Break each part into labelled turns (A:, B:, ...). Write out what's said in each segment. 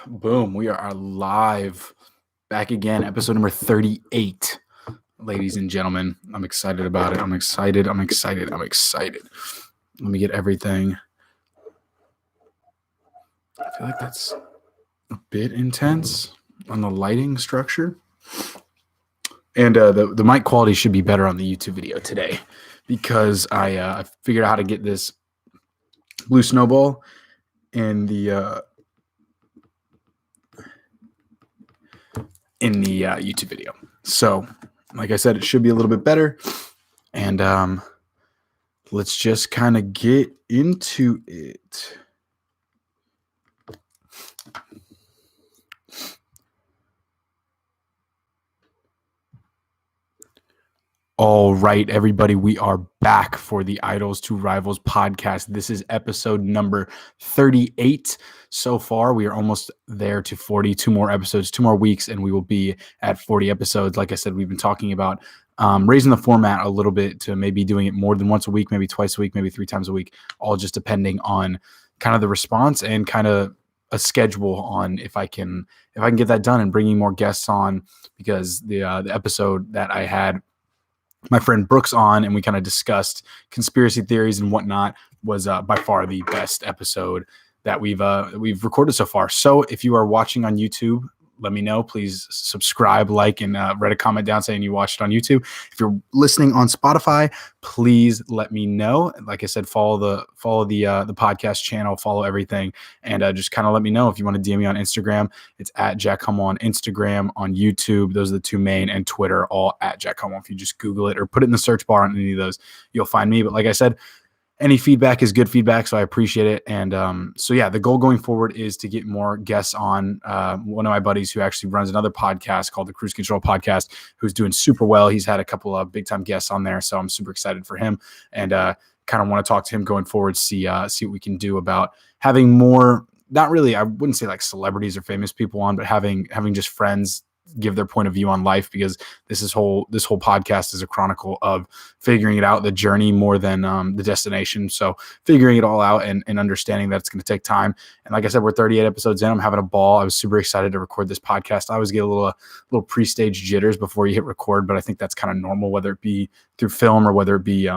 A: Boom. We are live back again, episode number 38. Ladies and gentlemen, I'm excited about it. I'm excited. Let me get everything. I feel like that's a bit intense on the lighting structure. And the mic quality should be better on the YouTube video today because I figured out how to get this blue snowball in the YouTube video. So, like I said, it should be a little bit better. And let's just kind of get into it. All right, everybody, we are back for the Idols to Rivals podcast. This is episode number 38 so far. We are almost there to 40, 2 more episodes, 2 more weeks, and we will be at 40 episodes. Like I said, we've been talking about raising the format a little bit to maybe doing it more than once a week, maybe twice a week, maybe 3 times a week, all just depending on kind of the response and kind of a schedule on if I can get that done and bringing more guests on, because the episode that I had my friend Brooks on and we kind of discussed conspiracy theories and whatnot was by far the best episode that we've recorded so far. So if you are watching on YouTube, let me know. Please subscribe, like, and write a comment down saying you watched it on YouTube. If you're listening on Spotify, please let me know. Like I said, follow the podcast channel, follow everything, and just kind of let me know if you want to DM me on Instagram. It's at Jack Hummell on Instagram, on YouTube. Those are the 2 main, and Twitter, all at Jack Hummell. If you just Google it or put it in the search bar on any of those, you'll find me. But like I said, any feedback is good feedback, so I appreciate it. And so, yeah, the goal going forward is to get more guests on. One of my buddies who actually runs another podcast called the Cruise Control Podcast, who's doing super well. He's had a couple of big-time guests on there, so I'm super excited for him. And kind of want to talk to him going forward, see what we can do about having more, not really, I wouldn't say like celebrities or famous people on, but having just friends give their point of view on life, because this whole podcast is a chronicle of figuring it out, the journey more than the destination. So figuring it all out and understanding that it's going to take time. And like I said, we're 38 episodes in. I'm having a ball. I was super excited to record this podcast. I always get a little pre-stage jitters before you hit record, but I think that's kind of normal, whether it be through film or whether it be a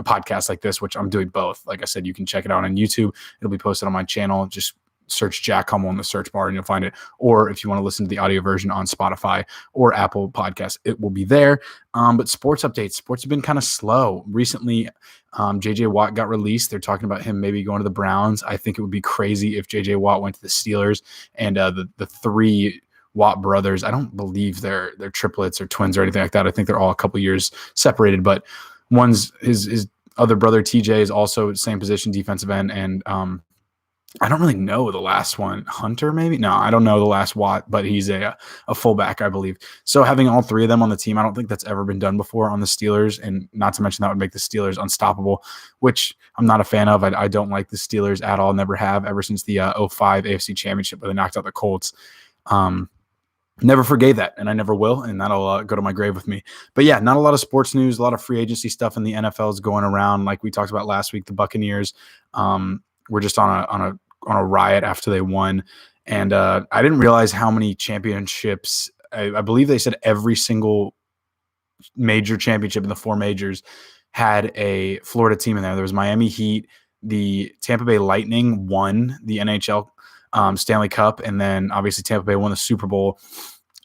A: podcast like this, which I'm doing both. Like I said, you can check it out on YouTube. It'll be posted on my channel. Just search Jack Hummell in the search bar and you'll find it. Or if you want to listen to the audio version on Spotify or Apple Podcasts, it will be there. But sports updates. Sports have been kind of slow. Recently, J.J. Watt got released. They're talking about him maybe going to the Browns. I think it would be crazy if J.J. Watt went to the Steelers. And the 3 Watt brothers, I don't believe they're triplets or twins or anything like that. I think they're all a couple years separated. But one's his other brother, TJ, is also same position, defensive end. And I don't really know the last one. Hunter, maybe? No, I don't know the last Watt, but he's a fullback, I believe. So having all 3 of them on the team, I don't think that's ever been done before on the Steelers. And not to mention that would make the Steelers unstoppable, which I'm not a fan of. I don't like the Steelers at all. Never have, ever since the 05 AFC Championship where they knocked out the Colts. Never forgave that, and I never will, and that'll go to my grave with me. But yeah, not a lot of sports news, a lot of free agency stuff in the NFL is going around. Like we talked about last week, the Buccaneers were just on a riot after they won. And I didn't realize how many championships. I believe they said every single major championship in the 4 majors had a Florida team in there. There was Miami Heat, the Tampa Bay Lightning won the NHL Stanley Cup, and then obviously Tampa Bay won the Super Bowl.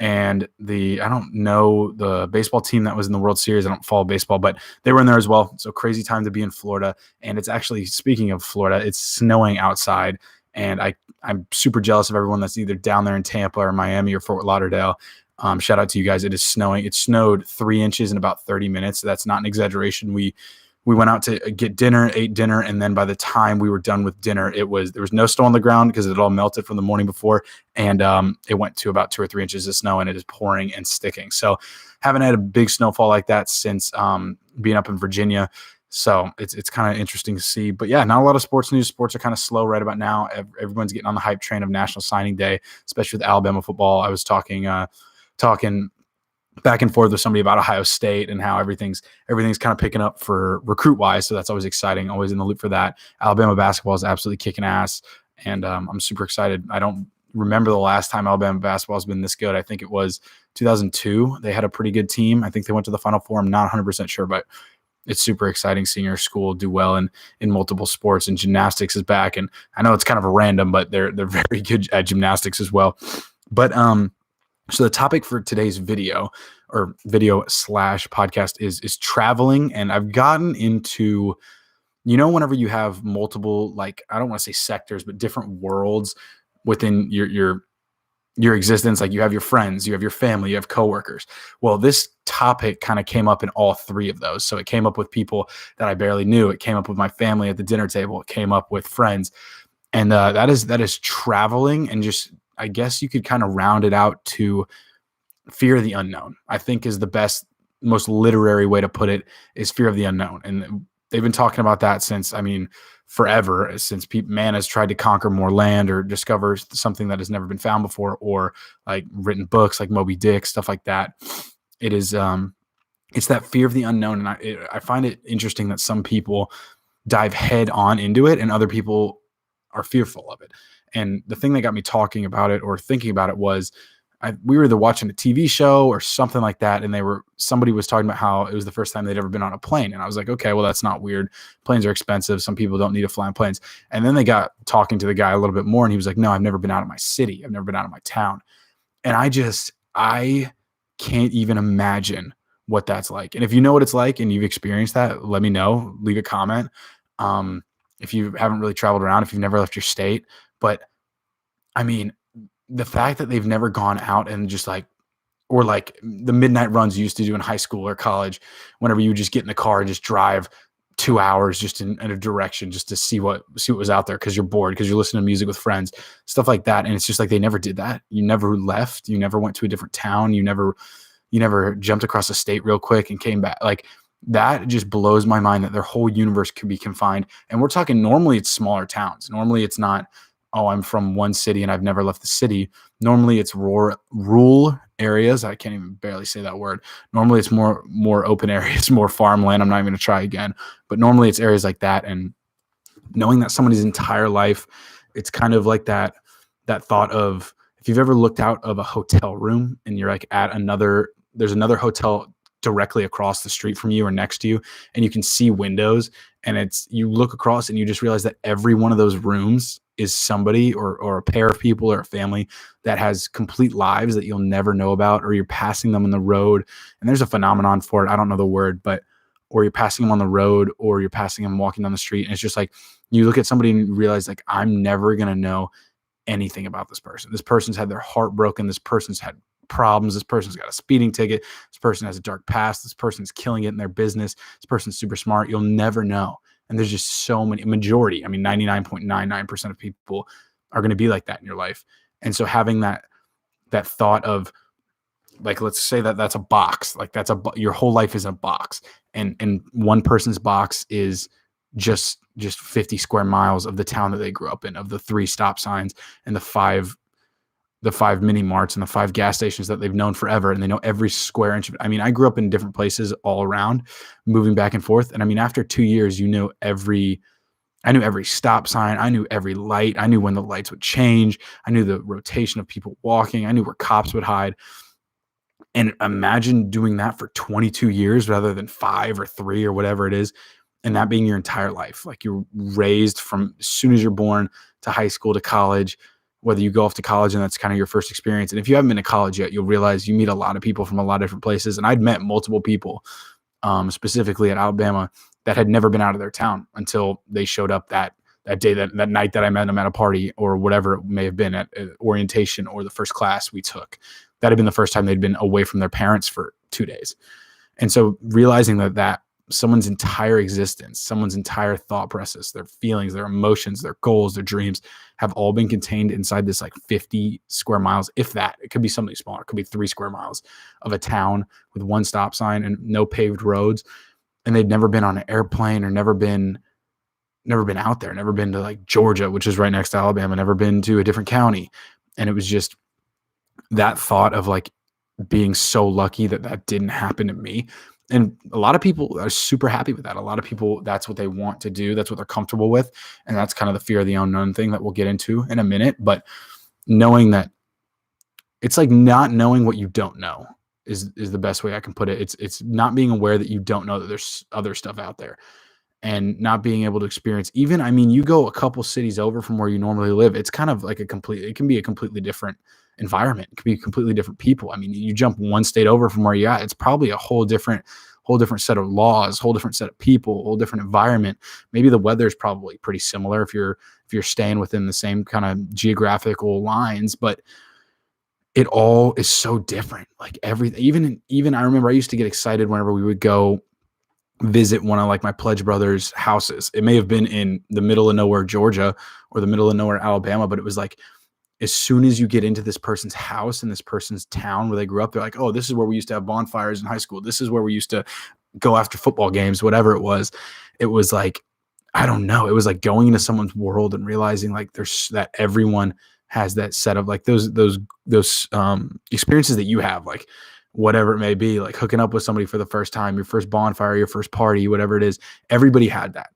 A: And I don't know the baseball team that was in the World Series. I don't follow baseball, but they were in there as well. So crazy time to be in Florida. And it's actually, speaking of Florida, it's snowing outside. And I'm super jealous of everyone that's either down there in Tampa or Miami or Fort Lauderdale. Shout out to you guys. It is snowing. It snowed 3 inches in about 30 minutes. So that's not an exaggeration. We went out to get dinner, ate dinner, and then by the time we were done with dinner, there was no snow on the ground because it all melted from the morning before, and it went to about 2 or 3 inches of snow, and it is pouring and sticking. So haven't had a big snowfall like that since being up in Virginia. So it's kind of interesting to see. But yeah, not a lot of sports news. Sports are kind of slow right about now. Everyone's getting on the hype train of National Signing Day, especially with Alabama football. I was talking back and forth with somebody about Ohio State and how everything's kind of picking up for recruit wise. So that's always exciting. Always in the loop for that. Alabama basketball is absolutely kicking ass. And I'm super excited. I don't remember the last time Alabama basketball has been this good. I think it was 2002. They had a pretty good team. I think they went to the Final Four. I'm not 100% sure, but it's super exciting seeing your school do well in multiple sports, and gymnastics is back. And I know it's kind of a random, but they're very good at gymnastics as well. But so the topic for today's video slash podcast is traveling. And I've gotten into, whenever you have multiple, like, I don't want to say sectors, but different worlds within your existence. Like, you have your friends, you have your family, you have coworkers. Well, this topic kind of came up in all three of those. So it came up with people that I barely knew. It came up with my family at the dinner table. It came up with friends. And that is traveling. And just, I guess you could kind of round it out to fear of the unknown, I think, is the best, most literary way to put it, is fear of the unknown. And they've been talking about that since, forever, since man has tried to conquer more land or discover something that has never been found before, or like written books like Moby Dick, stuff like that. It is, it's that fear of the unknown. And I find it interesting that some people dive head on into it and other people are fearful of it. And the thing that got me talking about it or thinking about it was, we were either watching a TV show or something like that, and somebody was talking about how it was the first time they'd ever been on a plane. And I was like, okay, well, that's not weird. Planes are expensive. Some people don't need to fly on planes. And then they got talking to the guy a little bit more, and he was like, no, I've never been out of my city. I've never been out of my town. And I can't even imagine what that's like. And if you know what it's like and you've experienced that, let me know. Leave a comment. If you haven't really traveled around, if you've never left your state. But the fact that they've never gone out and just like the midnight runs you used to do in high school or college, whenever you would just get in the car and just drive 2 hours just in a direction just to see what was out there because you're bored, because you're listening to music with friends, stuff like that. And it's just like they never did that. You never left. You never went to a different town. You never jumped across the state real quick and came back. Like, that just blows my mind that their whole universe could be confined. And we're talking, normally it's smaller towns. Normally it's not, oh, I'm from one city and I've never left the city. Normally it's rural areas. I can't even barely say that word. Normally it's more open areas, more farmland. I'm not even going to try again. But normally it's areas like that. And knowing that somebody's entire life, it's kind of like that thought of, if you've ever looked out of a hotel room and you're like there's another hotel directly across the street from you or next to you, and you can see windows, and you look across and you just realize that every one of those rooms is somebody or a pair of people or a family that has complete lives that you'll never know about, or you're passing them on the road. And there's a phenomenon for it. I don't know the word, or you're passing them on the road, or you're passing them walking down the street. And it's just like, you look at somebody and you realize, like, I'm never going to know anything about this person. This person's had their heart broken. This person's had problems. This person's got a speeding ticket. This person has a dark past. This person's killing it in their business. This person's super smart. You'll never know. And there's just so many, majority, 99.99% of people are going to be like that in your life. And so having that thought of, like, let's say that's a box, like your whole life is a box, and one person's box is just 50 square miles of the town that they grew up in, of the 3 stop signs and the 5 mini marts and the 5 gas stations that they've known forever. And they know every square inch of it. I grew up in different places all around, moving back and forth. And after 2 years, I knew every stop sign. I knew every light. I knew when the lights would change. I knew the rotation of people walking. I knew where cops would hide. And imagine doing that for 22 years rather than 5 or 3 or whatever it is. And that being your entire life. Like, you're raised from as soon as you're born to high school to college, whether you go off to college and that's kind of your first experience. And if you haven't been to college yet, you'll realize you meet a lot of people from a lot of different places. And I'd met multiple people, specifically at Alabama, that had never been out of their town until they showed up that day, that night that I met them at a party or whatever it may have been, at orientation or the first class we took. That had been the first time they'd been away from their parents for 2 days. And so realizing that someone's entire existence, someone's entire thought process, their feelings, their emotions, their goals, their dreams have all been contained inside this, like, 50 square miles, if that. It could be something smaller. It could be 3 square miles of a town with 1 stop sign and no paved roads. And they'd never been on an airplane or never been out there, never been to, like, Georgia, which is right next to Alabama, never been to a different county. And it was just that thought of, like, being so lucky that didn't happen to me. And a lot of people are super happy with that. A lot of people, that's what they want to do. That's what they're comfortable with. And that's kind of the fear of the unknown thing that we'll get into in a minute. But knowing that it's like not knowing what you don't know is the best way I can put it. It's not being aware that you don't know that there's other stuff out there, and not being able to experience. Even, I mean, you go a couple cities over from where you normally live, it's kind of like it can be a completely different environment. It can be completely different people. I mean, you jump one state over from where you're at, it's probably a whole different set of laws, whole different set of people, whole different environment. Maybe the weather is probably pretty similar if you're staying within the same kind of geographical lines, but it all is so different. Like everything, even I remember I used to get excited whenever we would go visit one of like my pledge brothers' houses. It may have been in the middle of nowhere, Georgia, or the middle of nowhere, Alabama, but it was like as soon as you get into this person's house in this person's town where they grew up, they're like, oh, this is where we used to have bonfires in high school. This is where we used to go after football games, whatever it was. It was like, I don't know. It was like going into someone's world and realizing like there's that everyone has that set of like those experiences that you have, like whatever it may be, like hooking up with somebody for the first time, your first bonfire, your first party, whatever it is. Everybody had that.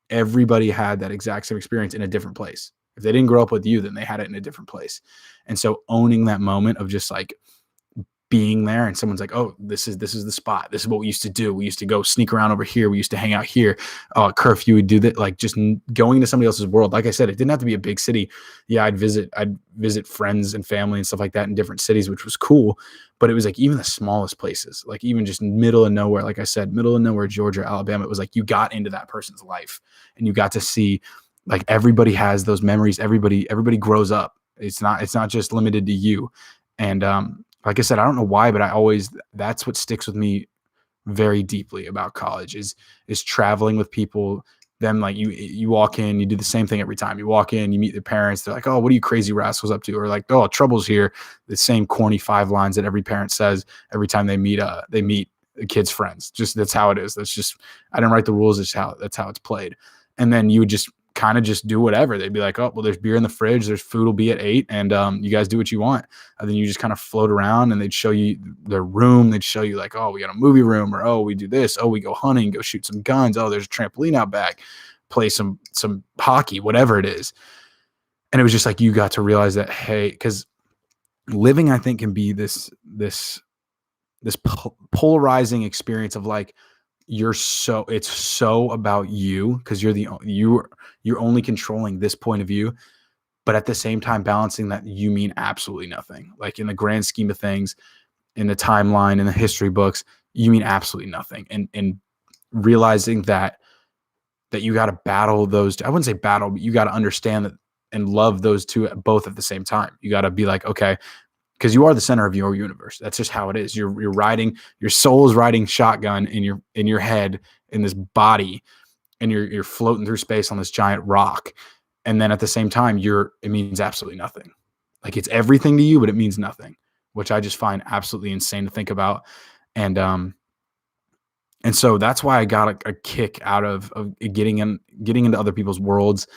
A: Everybody had that exact same experience in a different place. If they didn't grow up with you, then they had it in a different place. And so owning that moment of just like being there and someone's like, oh, this is the spot. This is what we used to do. We used to go sneak around over here. We used to hang out here. Curfew would do that. Like just going to somebody else's world. Like I said, it didn't have to be a big city. Yeah, I'd visit friends and family and stuff like that in different cities, which was cool. But it was like even the smallest places, like even just middle of nowhere, like I said, middle of nowhere, Georgia, Alabama. It was like you got into that person's life and you got to see like everybody has those memories. Everybody grows up. It's not just limited to you. And like I said, I don't know why, but that's what sticks with me very deeply about college is traveling with people. Them like you walk in, you do the same thing every time. You walk in, you meet their parents. They're like, oh, what are you crazy rascals up to? Or like, oh, trouble's here. The same corny 5 lines that every parent says every time they meet the kid's friends. Just that's how it is. I didn't write the rules. That's how it's played. And then you would just kind of just do whatever. They'd be like, oh, well, there's beer in the fridge. There's food will be at 8. And you guys do what you want. And then you just kind of float around and they'd show you their room. They'd show you like, oh, we got a movie room, or, oh, we do this. Oh, we go hunting, go shoot some guns. Oh, there's a trampoline out back, play some hockey, whatever it is. And it was just like, you got to realize that, hey, because living, I think, can be this polarizing experience of like, it's so about you because you're only controlling this point of view, but at the same time balancing that you mean absolutely nothing. Like in the grand scheme of things, in the timeline, in the history books, you mean absolutely nothing. And realizing that you got to battle those. I wouldn't say battle, but you got to understand that and love those two both at the same time. You got to be like, okay, because you are the center of your universe. That's just how it is. You're riding, your soul is riding shotgun in your head, in this body, and you're floating through space on this giant rock. And then at the same time, it means absolutely nothing. Like it's everything to you, but it means nothing, which I just find absolutely insane to think about. And so that's why I got a kick out of getting into other people's worlds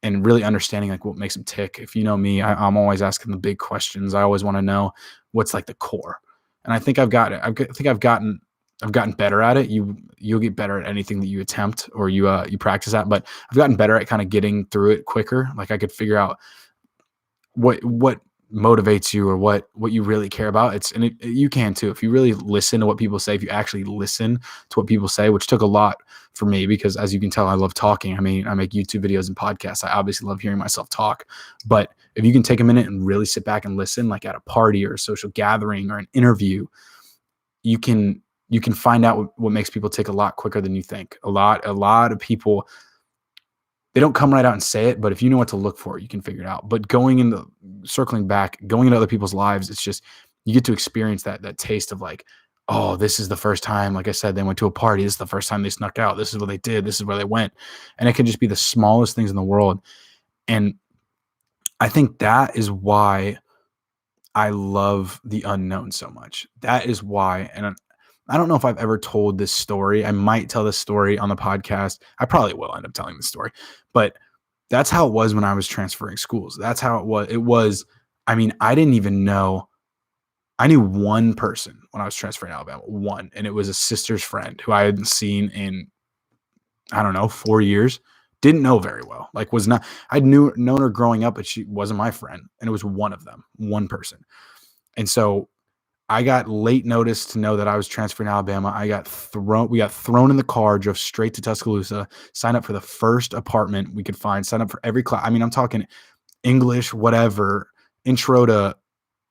A: and really understanding like what makes them tick. If you know me, I'm always asking the big questions. I always want to know what's like the core. And I think I've got it. I think I've gotten better at it. You'll get better at anything that you attempt or you practice at, but I've gotten better at kind of getting through it quicker. Like I could figure out what motivates you or what you really care about. You can too. If you really listen to what people say, if you actually listen to what people say, which took a lot for me because as you can tell, I love talking. I mean, I make YouTube videos and podcasts. I obviously love hearing myself talk, but if you can take a minute and really sit back and listen, like at a party or a social gathering or an interview, you can find out what makes people tick a lot quicker than you think. A lot of people, they don't come right out and say it, but if you know what to look for, you can figure it out. But circling back, going into other people's lives, it's just, you get to experience that taste of like, oh, this is the first time, like I said, they went to a party. This is the first time they snuck out. This is what they did. This is where they went. And it can just be the smallest things in the world. And I think that is why I love the unknown so much. That is why, and I don't know if I've ever told this story. I might tell this story on the podcast. I probably will end up telling the story, but that's how it was when I was transferring schools. That's how it was. I mean, I didn't even know. I knew one person when I was transferring to Alabama, one, and it was a sister's friend who I hadn't seen in, I don't know, 4 years, Didn't know very well. Like was not, known her growing up, but she wasn't my friend. And it was one of them, one person. And so I got late notice to know that I was transferring to Alabama. We got thrown in the car, drove straight to Tuscaloosa, signed up for the first apartment we could find, signed up for every class. I mean, I'm talking English, whatever, intro to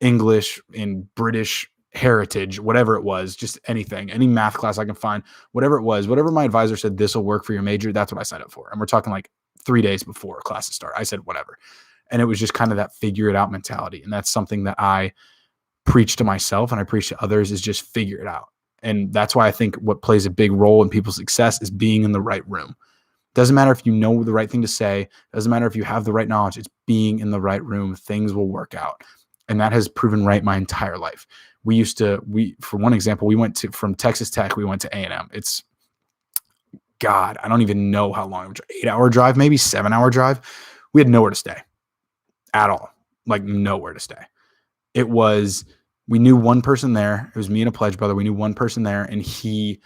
A: English in British heritage, whatever it was, just anything, any math class I can find, whatever it was, whatever my advisor said, this will work for your major. That's what I signed up for. And we're talking like 3 days before classes start. I said, whatever. And it was just kind of that figure it out mentality. And that's something that I preach to myself and I preach to others is just figure it out. And that's why I think what plays a big role in people's success is being in the right room. Doesn't matter if you know the right thing to say. Doesn't matter if you have the right knowledge. It's being in the right room. Things will work out. And that has proven right my entire life. For one example, from Texas Tech, we went to A&M. It's, God, I don't even know how long. 8-hour drive, maybe 7-hour drive. We had nowhere to stay at all. Like nowhere to stay. We knew one person there. It was me and a pledge brother. We knew one person there, and he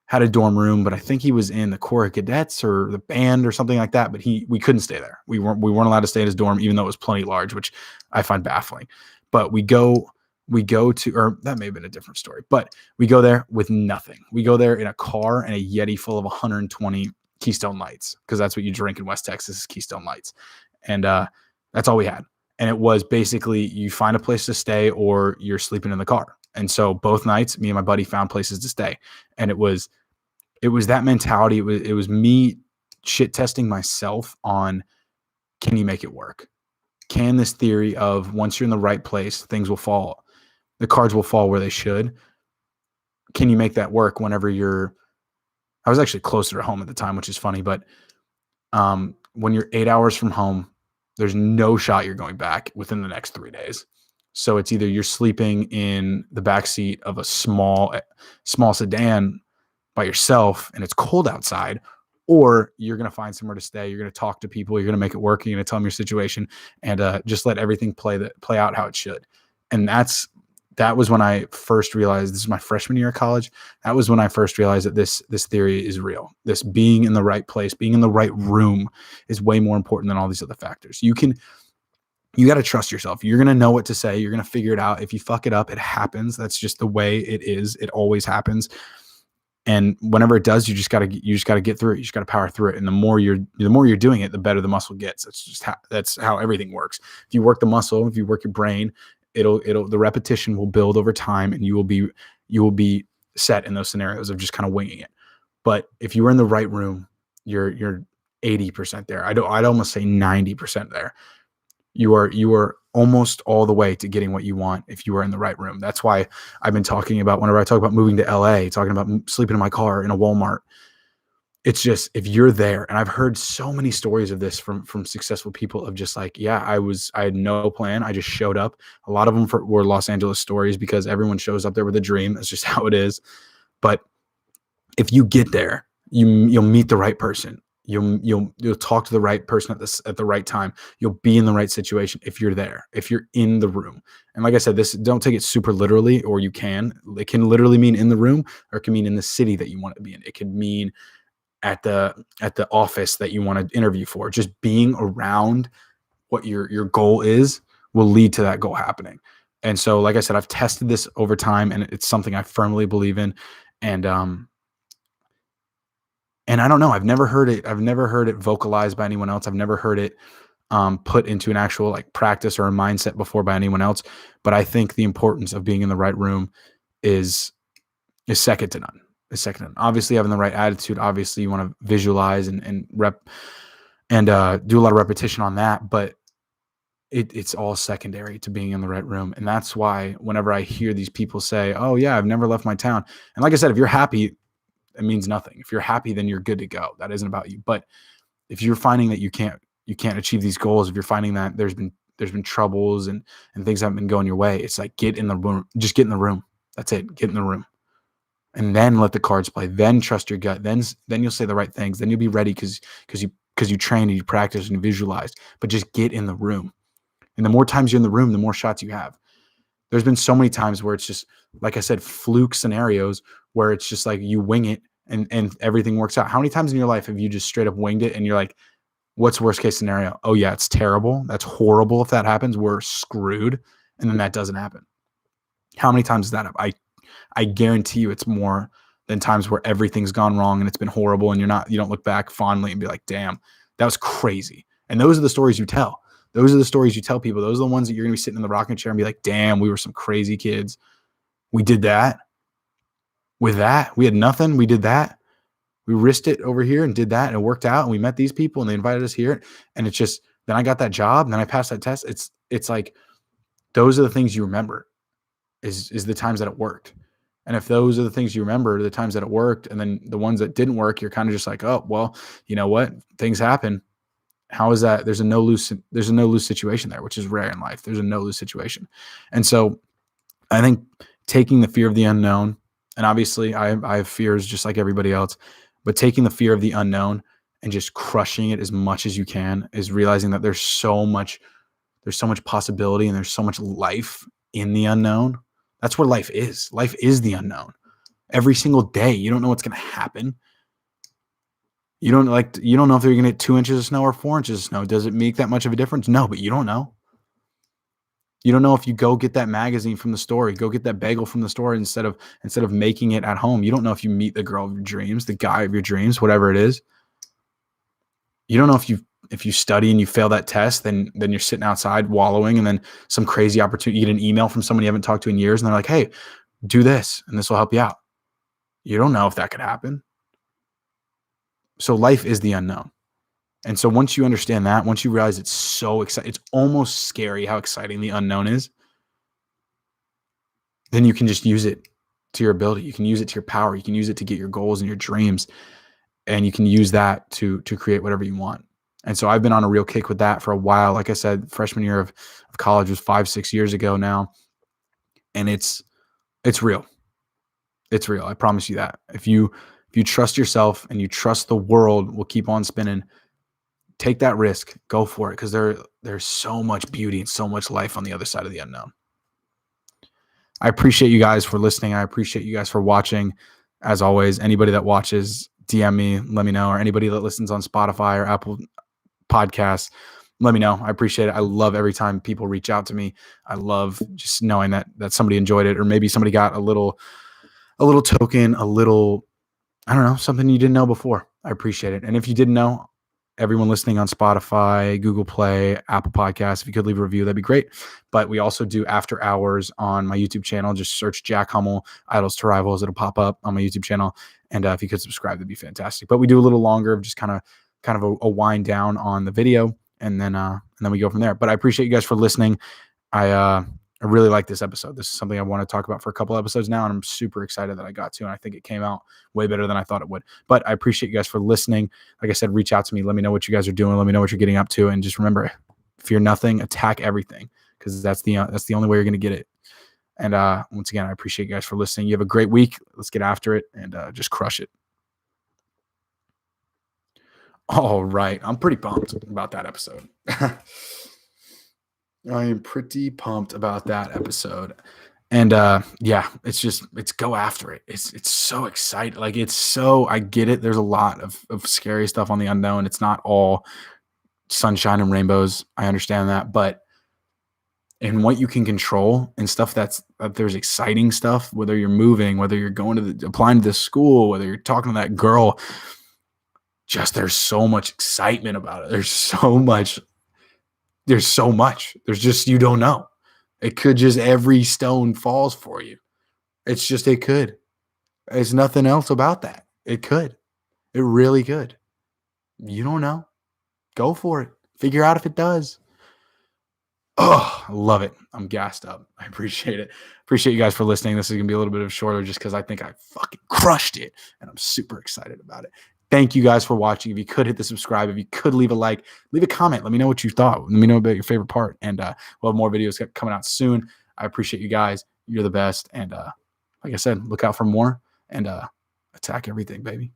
A: had a dorm room, but I think he was in the Corps of Cadets or the band or something like that. But we couldn't stay there. We weren't allowed to stay in his dorm, even though it was plenty large, which I find baffling. But we go to, or that may have been a different story, but we go there with nothing. We go there in a car and a Yeti full of 120 Keystone Lights, because that's what you drink in West Texas is Keystone Lights. And that's all we had. And it was basically you find a place to stay or you're sleeping in the car. And so both nights, me and my buddy found places to stay. And it was that mentality. It was me shit testing myself on, can you make it work? Can this theory of once you're in the right place, things will fall, the cards will fall where they should. Can you make that work whenever I was actually closer to home at the time, which is funny, but when you're 8 hours from home, there's no shot you're going back within the next 3 days. So it's either you're sleeping in the backseat of a small sedan by yourself and it's cold outside, or you're going to find somewhere to stay. You're going to talk to people. You're going to make it work. You're going to tell them your situation and just let everything play out how it should. And that was when I first realized, this is my freshman year of college. That was when I first realized that this theory is real. This being in the right place, being in the right room is way more important than all these other factors. You got to trust yourself. You're going to know what to say. You're going to figure it out. If you fuck it up, it happens. That's just the way it is. It always happens. And whenever it does, you just got to get through it. You just got to power through it. And the more you're doing it, the better the muscle gets. That's how everything works. If you work the muscle, if you work your brain, the repetition will build over time, and you will be set in those scenarios of just kind of winging it. But if you were in the right room, you're 80% there. I'd almost say 90% there. You are almost all the way to getting what you want if you are in the right room. That's why I've been talking about, whenever I talk about moving to LA, talking about sleeping in my car in a Walmart. It's just, if you're there, and I've heard so many stories of this from successful people of just like, yeah, I had no plan. I just showed up. A lot of them were Los Angeles stories because everyone shows up there with a dream. That's just how it is. But if you get there, you'll meet the right person. You'll talk to the right person at the right time. You'll be in the right situation if you're there, if you're in the room. And like I said, don't take it super literally, or it can literally mean in the room, or it can mean in the city that you want to be in. It could mean at the office that you want to interview for. Just being around what your goal is will lead to that goal happening. And so, like I said, I've tested this over time, and it's something I firmly believe in. And I don't know, I've never heard it vocalized by anyone else. I've never heard it put into an actual like practice or a mindset before by anyone else. But I think the importance of being in the right room is second to none. Obviously, having the right attitude. Obviously, you want to visualize and rep and do a lot of repetition on that. But it's all secondary to being in the right room. And that's why whenever I hear these people say, "Oh yeah, I've never left my town," and like I said, if you're happy, it means nothing. If you're happy, then you're good to go. That isn't about you. But if you're finding that you can't achieve these goals, if you're finding that there's been troubles and things haven't been going your way, it's like, get in the room. Just get in the room. That's it. Get in the room. And then let the cards play. Then trust your gut. Then you'll say the right things. Then you'll be ready because you train and you practice and you visualize. But just get in the room. And the more times you're in the room, the more shots you have. There's been so many times where it's just, like I said, fluke scenarios where it's just like you wing it and everything works out. How many times in your life have you just straight up winged it and you're like, what's worst case scenario? Oh yeah, it's terrible. That's horrible. If that happens, we're screwed. And then that doesn't happen. How many times does that happen? I guarantee you it's more than times where everything's gone wrong and it's been horrible and you don't look back fondly and be like, damn, that was crazy. And those are the stories you tell. Those are the stories you tell people. Those are the ones that you're going to be sitting in the rocking chair and be like, damn, we were some crazy kids. We did that. With that, we had nothing. We did that. We risked it over here and did that, and it worked out. And we met these people, and they invited us here. And it's just, then I got that job, and then I passed that test. It's like, those are the things you remember is the times that it worked. And if those are the things you remember, the times that it worked, and then the ones that didn't work, you're kind of just like, oh, well, you know what? Things happen. How is that? There's a no lose situation there, which is rare in life. There's a no lose situation. And so I think taking the fear of the unknown, and obviously I have fears just like everybody else, but taking the fear of the unknown and just crushing it as much as you can is realizing that there's so much possibility and there's so much life in the unknown. That's where life is. Life is the unknown. Every single day, you don't know what's going to happen. You don't know if they're going to get 2 inches of snow or 4 inches of snow. Does it make that much of a difference? No, but you don't know. You don't know if you go get that magazine from the store, go get that bagel from the store instead of making it at home. You don't know if you meet the girl of your dreams, the guy of your dreams, whatever it is. You don't know if you study and you fail that test, then you're sitting outside wallowing, and then some crazy opportunity, you get an email from someone you haven't talked to in years, and they're like, hey, do this, and this will help you out. You don't know if that could happen. So life is the unknown. And so once you understand that, once you realize it's so exciting, it's almost scary how exciting the unknown is, then you can just use it to your ability. You can use it to your power. You can use it to get your goals and your dreams. And you can use that to create whatever you want. And so I've been on a real kick with that for a while. Like I said, freshman year of college was 5-6 years ago now. And it's real. It's real. I promise you that. If you trust yourself and you trust the world will keep on spinning, take that risk, go for it. Because there's so much beauty and so much life on the other side of the unknown. I appreciate you guys for listening. I appreciate you guys for watching. As always, anybody that watches, DM me, let me know, or anybody that listens on Spotify or Apple Podcasts, let me know. I appreciate it. I love every time people reach out to me. I love just knowing that somebody enjoyed it, or maybe somebody got a little token, I don't know, something you didn't know before. I appreciate it. And if you didn't know, everyone listening on Spotify, Google Play, Apple Podcasts, if you could leave a review, that'd be great. But we also do after hours on my YouTube channel. Just search Jack Hummell, Idols to Rivals. It'll pop up on my YouTube channel. And if you could subscribe, that'd be fantastic. But we do a little longer of just kind of a wind down on the video. And then we go from there. But I appreciate you guys for listening. I really like this episode. This is something I want to talk about for a couple episodes now, and I'm super excited that I got to, and I think it came out way better than I thought it would. But I appreciate you guys for listening. Like I said, reach out to me. Let me know what you guys are doing. Let me know what you're getting up to, and just remember, fear nothing, attack everything, because that's the only way you're going to get it. And once again, I appreciate you guys for listening. You have a great week. Let's get after it and just crush it. All right. I'm pretty pumped about that episode. I am pretty pumped about that episode. And it's go after it. It's so exciting. Like, I get it. There's a lot of scary stuff on the unknown. It's not all sunshine and rainbows. I understand that. But in what you can control and stuff that there's exciting stuff, whether you're moving, whether you're going applying to this school, whether you're talking to that girl, just there's so much excitement about it. There's so much. There's just, you don't know. It could just, every stone falls for you. It's just, it could. There's nothing else about that. It could. It really could. You don't know. Go for it. Figure out if it does. Oh, I love it. I'm gassed up. I appreciate it. Appreciate you guys for listening. This is going to be a little bit of shorter just because I think I fucking crushed it. And I'm super excited about it. Thank you guys for watching. If you could hit the subscribe, if you could leave a like, leave a comment. Let me know what you thought. Let me know about your favorite part. And we'll have more videos coming out soon. I appreciate you guys. You're the best. And like I said, look out for more and attack everything, baby.